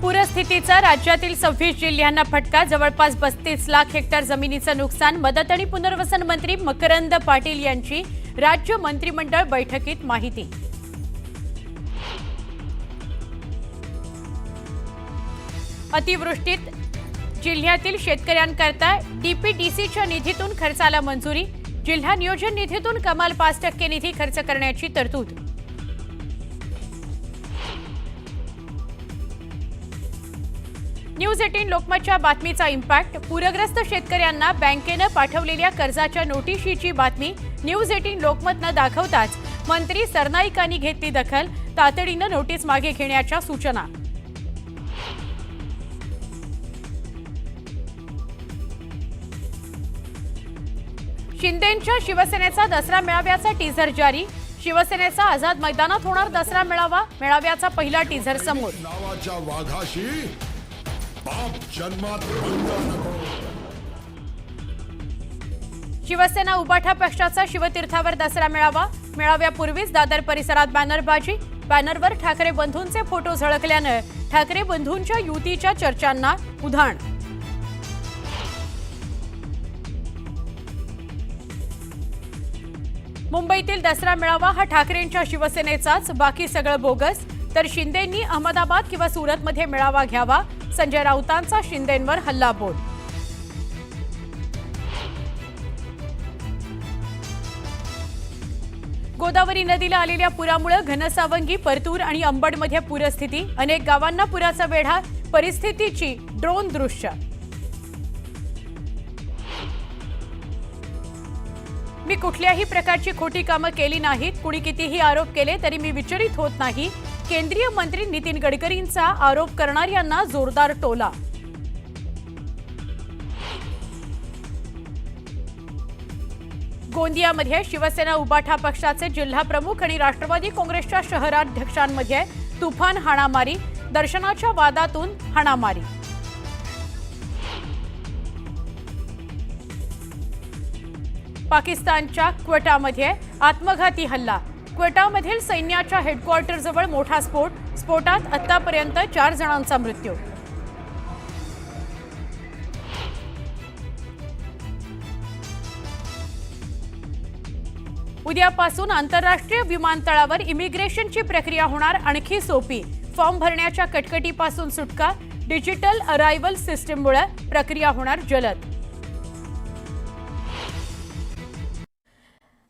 पूरस्थितीचा राज्यातील 26 जिल्ह्यांना फटका. जवळपास 32 लाख हेक्टर जमिनीचं नुकसान. मदत आणि पुनर्वसन मंत्री मकरंद पाटील यांची राज्य मंत्रिमंडळ बैठकीत माहिती. अतिवृष्टीत जिल्ह्यातील शेतकऱ्यांकरता डीपीडीसीच्या निधीतून खर्चाला मंजुरी. जिल्हा नियोजन निधीतून कमाल 5% निधी खर्च करण्याची तरतूद. न्यूज 18 लोकमतच्या बातमीचा इम्पॅक्ट. पूरग्रस्त शेतकऱ्यांना बँकेनं पाठवलेल्या कर्जाच्या नोटिशीची बातमी न्यूज 18 लोकमतनं दाखवताच मंत्री सरनाईकांनी घेतली दखल. तातडीनं नोटीस मागे घेण्याच्या सूचना. शिंदेंच्या शिवसेनेचा दसरा मेळाव्याचा टीझर जारी. शिवसेनेचा आझाद मैदानात होणार दसरा मेळावा. मेळाव्याचा पहिला टीझर समोर. नावाच्या वाघाशी बाप जन्मात बंध नको. शिवसेना उबाठा पक्षाचा शिवतीर्थावर दसरा मेळावा. मेळाव्यापूर्वीच दादर परिसरात बॅनरबाजी. बॅनरवर ठाकरे बंधूंचे फोटो झळकल्यानं ठाकरे बंधूंच्या युतीच्या चर्चांना उधाण. मुंबईतील दसरा मेळावा हा ठाकरेंच्या शिवसेनेचाच, बाकी सगळं बोगस. तर शिंदेंनी अहमदाबाद किंवा सुरतमध्ये मेळावा घ्यावा. संजय राऊतांचा शिंदेंवर हल्लाबोल. गोदावरी नदीला आलेल्या पुरामुळे घनसावंगी, परतूर आणि अंबडमध्ये पूरस्थिती. अनेक गावांना पुराचा वेढा. परिस्थितीची ड्रोन दृश्य. मी कुठल्याही प्रकारची खोटी कामं केली नाहीत. कुणी कितीही आरोप केले तरी मी विचलित होत नाही. केंद्रीय मंत्री नितीन गडकरींचा आरोप करणाऱ्यांना जोरदार टोला. गोंदियामध्ये शिवसेना उबाठा पक्षाचे जिल्हा प्रमुख आणि राष्ट्रवादी काँग्रेसच्या शहराध्यक्षांमध्ये तुफान हाणामारी. दर्शनाच्या वादातून हाणामारी. पाकिस्तानच्या क्वेटामध्ये आत्मघाती हल्ला. क्वेटामधील सैन्याच्या हेडक्वार्टरजवळ मोठा स्फोट. स्फोटात आतापर्यंत 4 जणांचा मृत्यू. उद्यापासून आंतरराष्ट्रीय विमानतळावर इमिग्रेशनची प्रक्रिया होणार आणखी सोपी. फॉर्म भरण्याच्या कटकटीपासून सुटका. डिजिटल अरायव्हल सिस्टीममुळे प्रक्रिया होणार जलद.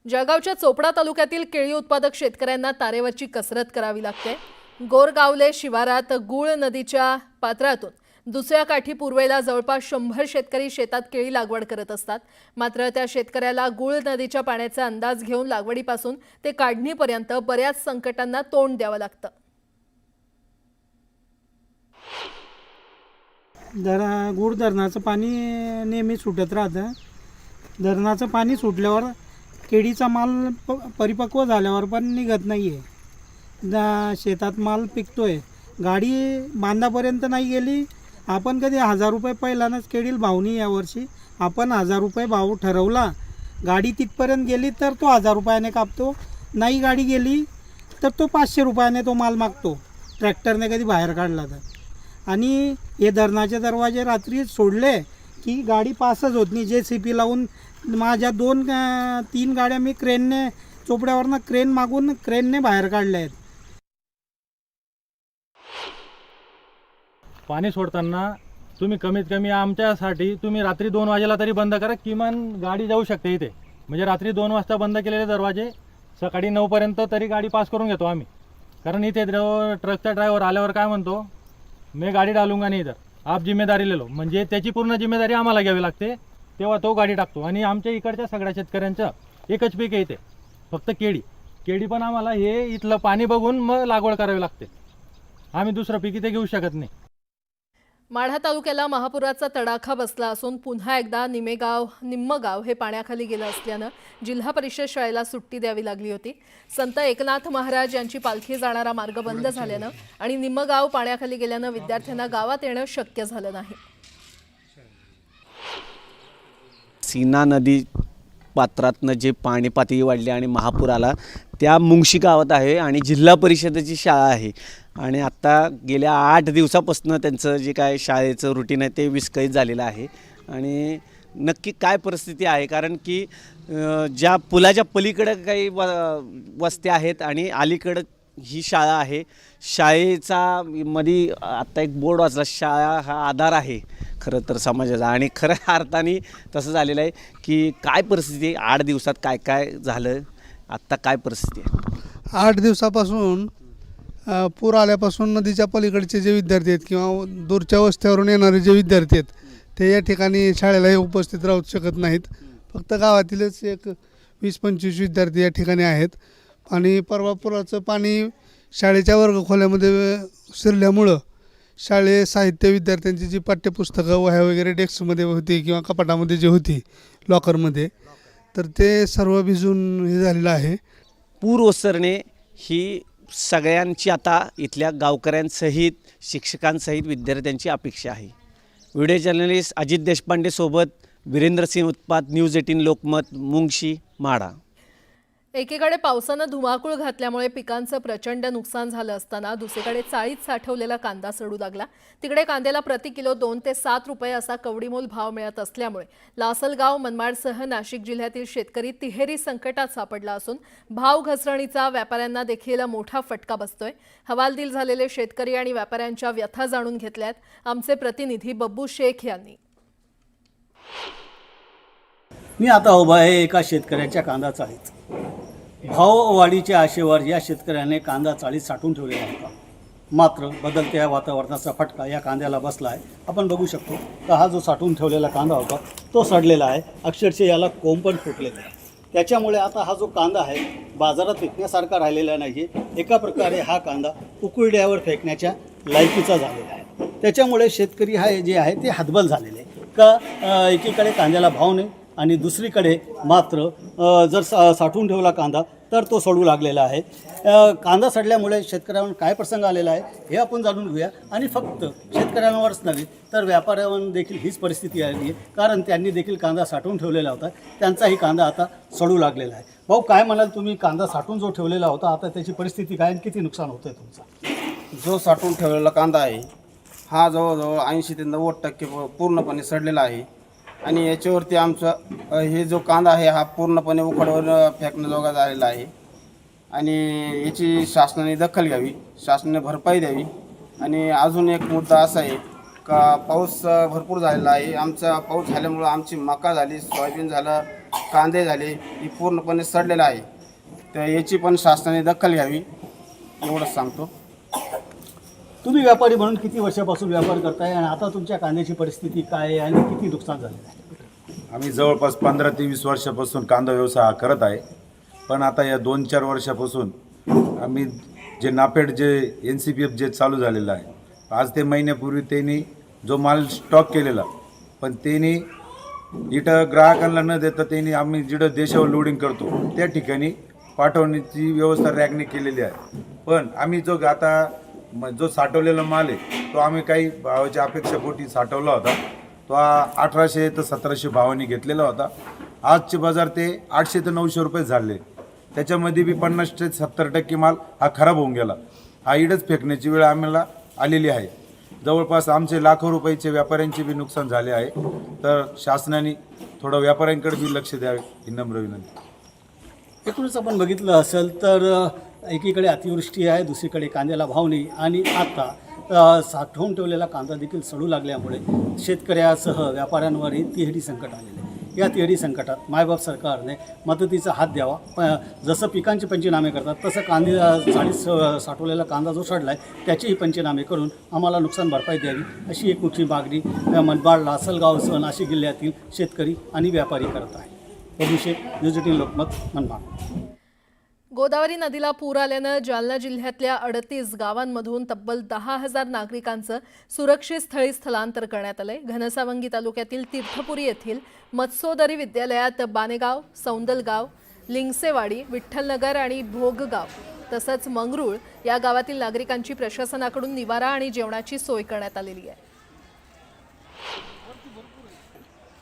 जळगावच्या चोपडा तालुक्यातील केळी उत्पादक शेतकऱ्यांना तारेवरची कसरत करावी लागते. गोरगावले शिवारात गुळ नदीच्या पात्रातून दुसऱ्या काठी पूर्वेला जवळपास 100 शेतकरी शेतात केळी लागवड करत असतात. मात्र त्या शेतकऱ्याला गुळ नदीच्या पाण्याचा अंदाज घेऊन लागवडीपासून ते काढणीपर्यंत बऱ्याच संकटांना तोंड द्यावं लागतं. गुळ धरणाचं पाणी नेहमी सुटत राहतं. धरणाचं पाणी सुटल्यावर केळीचा माल परिपक्व झाल्यावर पण निघत नाही आहे. शेतात माल पिकतोय. गाडी बांधापर्यंत नाही गेली. आपण कधी 1000 रुपये पहिल्यानंच केळीला भाव नाही. यावर्षी आपण 1000 रुपये भाव ठरवला. गाडी तिथपर्यंत गेली तर तो 1000 रुपयाने कापतो. नाही गाडी गेली तर तो 500 रुपयाने तो माल मागतो, ट्रॅक्टरने कधी बाहेर काढला तर. आणि हे धरणाचे दरवाजे रात्री सोडले की गाडी पासच होत नाही. JCP लावून माझ्या 2-3 गाड्या मी क्रेनने चोपड्यावरनं क्रेन मागून क्रेनने बाहेर काढल्या आहेत. पाणी सोडताना तुम्ही कमीत कमी आमच्यासाठी तुम्ही रात्री 2 वाजेला तरी बंद करा. किमान गाडी जाऊ शकते इथे. म्हणजे रात्री 2 वाजता बंद केलेले दरवाजे सकाळी 9 पर्यंत तरी गाडी पास करून घेतो आम्ही. कारण इथे ट्रकचा ड्रायव्हर आल्यावर काय म्हणतो, मी गाडी डालूंगा नाही, इधर आप जिम्मेदारी ले लो. म्हणजे त्याची पूर्ण जिम्मेदारी आम्हाला घ्यावी लागते. तेव्हा तो गाडी टाकतो. आणि आमच्या इकडच्या सगळ्या शेतकऱ्यांचं एकच पीक आहे इथे, फक्त केळी. केळी पण आम्हाला हे इथलं पाणी बघून मग लागवड करावी लागते. आम्ही दुसरं पीक इथे घेऊ शकत नाही. माढा तालुक्याला महापुराचा तडाखा बसला असून पुन्हा एकदा निम्मगाव हे पाण्याखाली गेलं असल्यानं जिल्हा परिषद शाळेला सुट्टी द्यावी लागली होती. संत एकनाथ महाराज यांची पालखी जाणारा मार्ग बंद झाल्यानं आणि निम्मगाव पाण्याखाली गेल्यानं विद्यार्थ्यांना गावात येणं शक्य झालं नाही. सीना नदी पात्रातनं जे पाणी पातळी वाढली आणि महापूर आला त्या मुंगशी गावात आहे आणि जिल्हा परिषदेची शाळा आहे आणि आत्ता गेल्या 8 दिवसापासून त्यांचं जे काय शाळेचं रुटीन आहे ते विस्कळीत झालेलं आहे. आणि नक्की काय परिस्थिती आहे, कारण की ज्या पुलाच्या पलीकडं काही वस्त्या आहेत आणि अलीकडं ही शाळा आहे. शाळेचा मध्ये आत्ता एक बोर्ड वाचला, शाळा हा आधार आहे खरं तर समाजाचा, आणि खऱ्या अर्थाने तसं झालेलं आहे की काय परिस्थिती आहे 8 दिवसात काय काय झालं, आत्ता काय परिस्थिती आहे. 8 दिवसापासून पूर आल्यापासून नदीच्या पलीकडचे जे विद्यार्थी आहेत किंवा दूरच्या वस्त्यावरून येणारे जे विद्यार्थी आहेत ते या ठिकाणी शाळेलाही उपस्थित राहू शकत नाहीत. फक्त गावातीलच एक 20-25 विद्यार्थी या ठिकाणी आहेत. आणि परवा पुराचं पाणी शाळेच्या वर्गखोल्यामध्ये शिरल्यामुळं शालेय साहित्य विद्यार्थ्यांची जी पाठ्यपुस्तकं वह्या वगैरे डेस्कमध्ये होती किंवा कपाटामध्ये जी होती लॉकरमध्ये, तर ते सर्व भिजून हे झालेलं आहे. पूर ओसरणे ही सगळ्यांची आता इथल्या गावकऱ्यांसहित शिक्षकांसहित विद्यार्थ्यांची अपेक्षा आहे. व्हिडिओ जर्नलिस्ट अजित देशपांडे सोबत वीरेंद्र सिंह उत्पात, न्यूज 18 लोकमत, मुंगशी, माढा. एकीकडे पावसानं धुमाकूळ घातल्यामुळे पिकांचं प्रचंड नुकसान झालं असताना दुसरीकडे चाळीत साठवलेला कांदा सडू लागला. तिकडे कांद्याला प्रति किलो 2 ते 7 रुपये असा कवडीमोल भाव मिळत असल्यामुळे लासलगाव, मनमाडसह नाशिक जिल्ह्यातील शेतकरी तिहेरी संकटात सापडला असून भाव घसरणीचा व्यापाऱ्यांना देखील मोठा फटका बसतोय. हवालदिल झालेले शेतकरी आणि व्यापाऱ्यांच्या व्यथा जाणून घेतल्यात आमचे प्रतिनिधी बब्बू शेख यांनी. मी आता उभा आहे एका शेतकऱ्याच्या कांदा चाळीत. भाववाढीच्या आशेवर या शेतकऱ्याने कांदा चाळीत साठवून ठेवलेला होता. मात्र बदलत्या वातावरणाचा फटका या कांद्याला बसला आहे. आपण बघू शकतो का हा जो साठवून ठेवलेला कांदा होता तो सडलेला आहे. अक्षरशः याला कोंब पण फुटलेला आहे. त्याच्यामुळे आता हा जो कांदा आहे बाजारात विकण्यासारखा राहिलेला नाही आहे. एका प्रकारे हा कांदा उकुरड्यावर फेकण्याच्या लायकीचा झालेला आहे. त्याच्यामुळे शेतकरी हा जे आहे ते हतबल झालेले आहे का एकीकडे कांद्याला भाव नाही आणि दुसरीकडे मात्र जर साठवून ठेवला कांदा तर तो सडू लागलेला आहे. कांदा सडल्यामुळे शेतकऱ्यांवर काय प्रसंग आलेला आहे हे आपण जाणून घेऊया. आणि फक्त शेतकऱ्यांवरच नव्हे तर व्यापाऱ्यांवर देखील हीच परिस्थिती आली आहे, कारण त्यांनी देखील कांदा साठवून ठेवलेला होता. त्यांचाही कांदा आता सडू लागलेला आहे. भाऊ, काय म्हणाल तुम्ही, कांदा साठवून जो ठेवलेला होता आता त्याची परिस्थिती काय आणि किती नुकसान होतं आहे तुमचं? जो साठवून ठेवलेला कांदा आहे हा जवळजवळ 80 ते 90% पूर्णपणे सडलेला आहे. आणि याच्यावरती आमचा हे जो कांदा आहे हा पूर्णपणे उकडवर फेकण्याजोगा झालेला आहे. आणि याची शासनाने दखल घ्यावी, शासनाने भरपाई द्यावी. आणि अजून एक मुद्दा असा आहे का पाऊस भरपूर झालेला आहे. आमचा पाऊस झाल्यामुळं आमची मका झाली, सोयाबीन झालं, कांदे झाले, ही पूर्णपणे सडलेलं आहे. तर याची पण शासनाने दखल घ्यावी एवढंच सांगतो. तुम्ही व्यापारी म्हणून किती वर्षापासून व्यापार करताय आणि आता तुमच्या कांद्याची परिस्थिती काय आहे आणि किती नुकसान झालेलं आहे? आम्ही जवळपास 15 ते 20 वर्षापासून कांदा व्यवसाय हा करत आहे. पण आता या 2-4 वर्षापासून आम्ही जे नापेड जे NCPF जे चालू झालेलं आहे, आज ते महिन्यापूर्वी त्यांनी जो माल स्टॉक केलेला पण त्यांनी इथं ग्राहकांना न देता त्यांनी आम्ही जिथं देशावर लोडिंग करतो त्या ठिकाणी पाठवण्याची व्यवस्था रॅगने केलेली आहे. पण आम्ही जो आता जो साठवलेला माल आहे तो आम्ही काही भावाच्या अपेक्षापोटी साठवला होता. तो 1800 ते 1700 भावाने घेतलेला होता. आजचे बाजार ते 800 ते 900 रुपये झाले. त्याच्यामध्ये बी 50 ते 70% माल हा खराब होऊन गेला. हा इडच फेकण्याची वेळ आम्हाला आलेली आहे. जवळपास आमचे लाखो रुपयाचे व्यापाऱ्यांचे बी नुकसान झाले आहे. तर शासनाने थोडं व्यापाऱ्यांकडे बी लक्ष द्यावे ही नम्र विनंती. एकूणच आपण बघितलं असेल तर एकीकडे अतिवृष्टी आहे, दुसरीकडे कांद्याला भाव नाही आणि आता साठवून ठेवलेला कांदा देखील सडू लागल्यामुळे शेतकऱ्यासह व्यापाऱ्यांवरही तिहेरी संकट आलेले आहे. या तिहेरी संकटात मायबाप सरकारने मदतीचा हात द्यावा. जसं पिकांचे पंचनामे करतात तसं चाळीत साठवलेला कांदा जो सडला आहे त्याचेही पंचनामे करून आम्हाला नुकसान भरपाई द्यावी अशी एक मोठी मागणी मनमाड, लासलगावसह नाशिक जिल्ह्यातील शेतकरी आणि व्यापारी करत आहे. अभिषेक, न्यूज 18 लोकमत, मनमाड. गोदावरी नदीला पूर आल्यानं जालना जिल्ह्यातल्या 38 गावांमधून तब्बल 10,000 नागरिकांचं सुरक्षित स्थळी स्थलांतर करण्यात आलंय. घनसावंगी तालुक्यातील तीर्थपुरी येथील मत्सोदरी विद्यालयात बानेगाव, सौंदलगाव, लिंगसेवाडी, विठ्ठलनगर आणि भोगगाव तसंच मंगरूळ या गावातील नागरिकांची प्रशासनाकडून निवारा आणि जेवणाची सोय करण्यात आलेली आहे.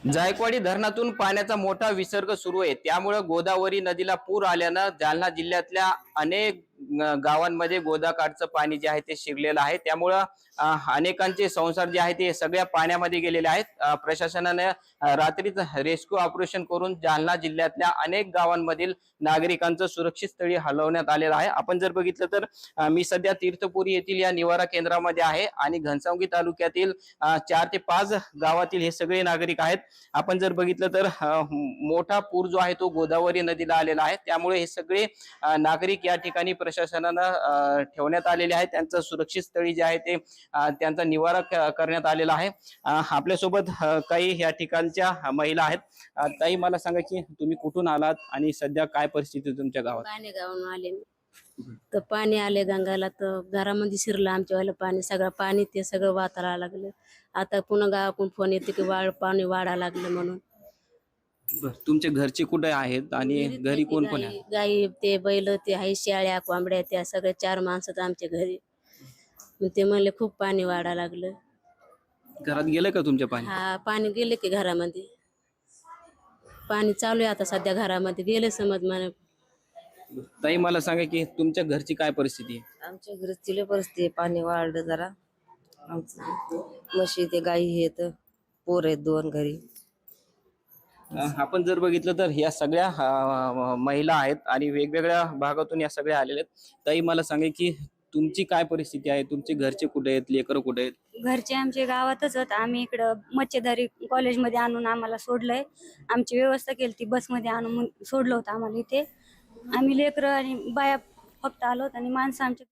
जायकवाडी धरणातून पाण्याचा मोठा विसर्ग सुरू आहे, त्यामुळे गोदावरी नदीला पूर आल्यानं जालना जिल्ह्यातल्या अनेक गावांमध्ये गोदाकाठचं पाणी जे आहे ते शिरलेलं आहे. त्यामुळं अनेकांचे संसार जे आहे ते सगळ्या पाण्यामध्ये गेलेले आहेत. प्रशासनाने रात्रीच रेस्क्यू ऑपरेशन करून जालना जिल्ह्यातल्या अनेक गावांमधील नागरिकांचं सुरक्षित स्थळी हलवण्यात आलेलं आहे. आपण जर बघितलं तर मी सध्या तीर्थपुरी येथील या निवारा केंद्रामध्ये आहे आणि घनसावंगी तालुक्यातील 4 ते 5 गावातील हे सगळे नागरिक आहेत. आपण जर बघितलं तर मोठा पूर जो आहे तो गोदावरी नदीला आलेला आहे. त्यामुळे हे सगळे नागरिक या ठिकाणी प्रशासनानं ठेवण्यात आलेले आहे. त्यांचं सुरक्षित स्थळी जे आहे ते त्यांचा निवारा करण्यात आलेला आहे. आपल्यासोबत काही या ठिकाणच्या महिला आहेत. ताई, मला सांगा की तुम्ही कुठून आलात आणि सध्या काय परिस्थिती आहे तुमच्या गावात? पाणी गावून आले तर पाणी आले गंगाला, तर घरामध्ये शिरलं आमच्यावालं पाणी, सगळं पाणी ते सगळं वाचायला लागलं. आता पुन्हा गावाकडून फोन येते की पाणी वाढा लागलं म्हणून. तुमचे घरचे कुठे आहेत आणि घरी कोण कोण आहे? गाई ते बैल ते आहे, शेळ्या कोंबड्या त्या सगळ्या 4 माणसं आमच्या घरी. मग ते म्हणले खूप पाणी वाढा लागलं. घरात गेलं का तुमच्या पाणी? हा, पाणी गेले की घरामध्ये पाणी चालू आहे आता सध्या, घरामध्ये गेले समज मला. ताई, मला सांगा की तुमच्या घरची काय परिस्थिती आहे? आमच्या घरची लय परिस्थिती आहे, पाणी वाढलं जरा. आमचं म्हशी ते गाई आहेत, पोर आहेत 2 घरी. आपण जर बघितलं तर या सगळ्या महिला आहेत आणि वेगवेगळ्या भागातून या सगळ्या आलेल्या आहेत. ताई, मला सांगा की तुमची काय परिस्थिती आहे? तुमचे घरचे कुठे आहेत? लेकरं कुठे आहेत? घरचे आमचे गावातच आहेत. आम्ही इकडं मच्छेदारी कॉलेजमध्ये आणून आम्हाला सोडलंय. आमची व्यवस्था केली ती बसमध्ये आणून सोडलं होतं आम्हाला इथे. आम्ही लेकरं आणि बाया फक्त आलो आणि माणसं आमच्या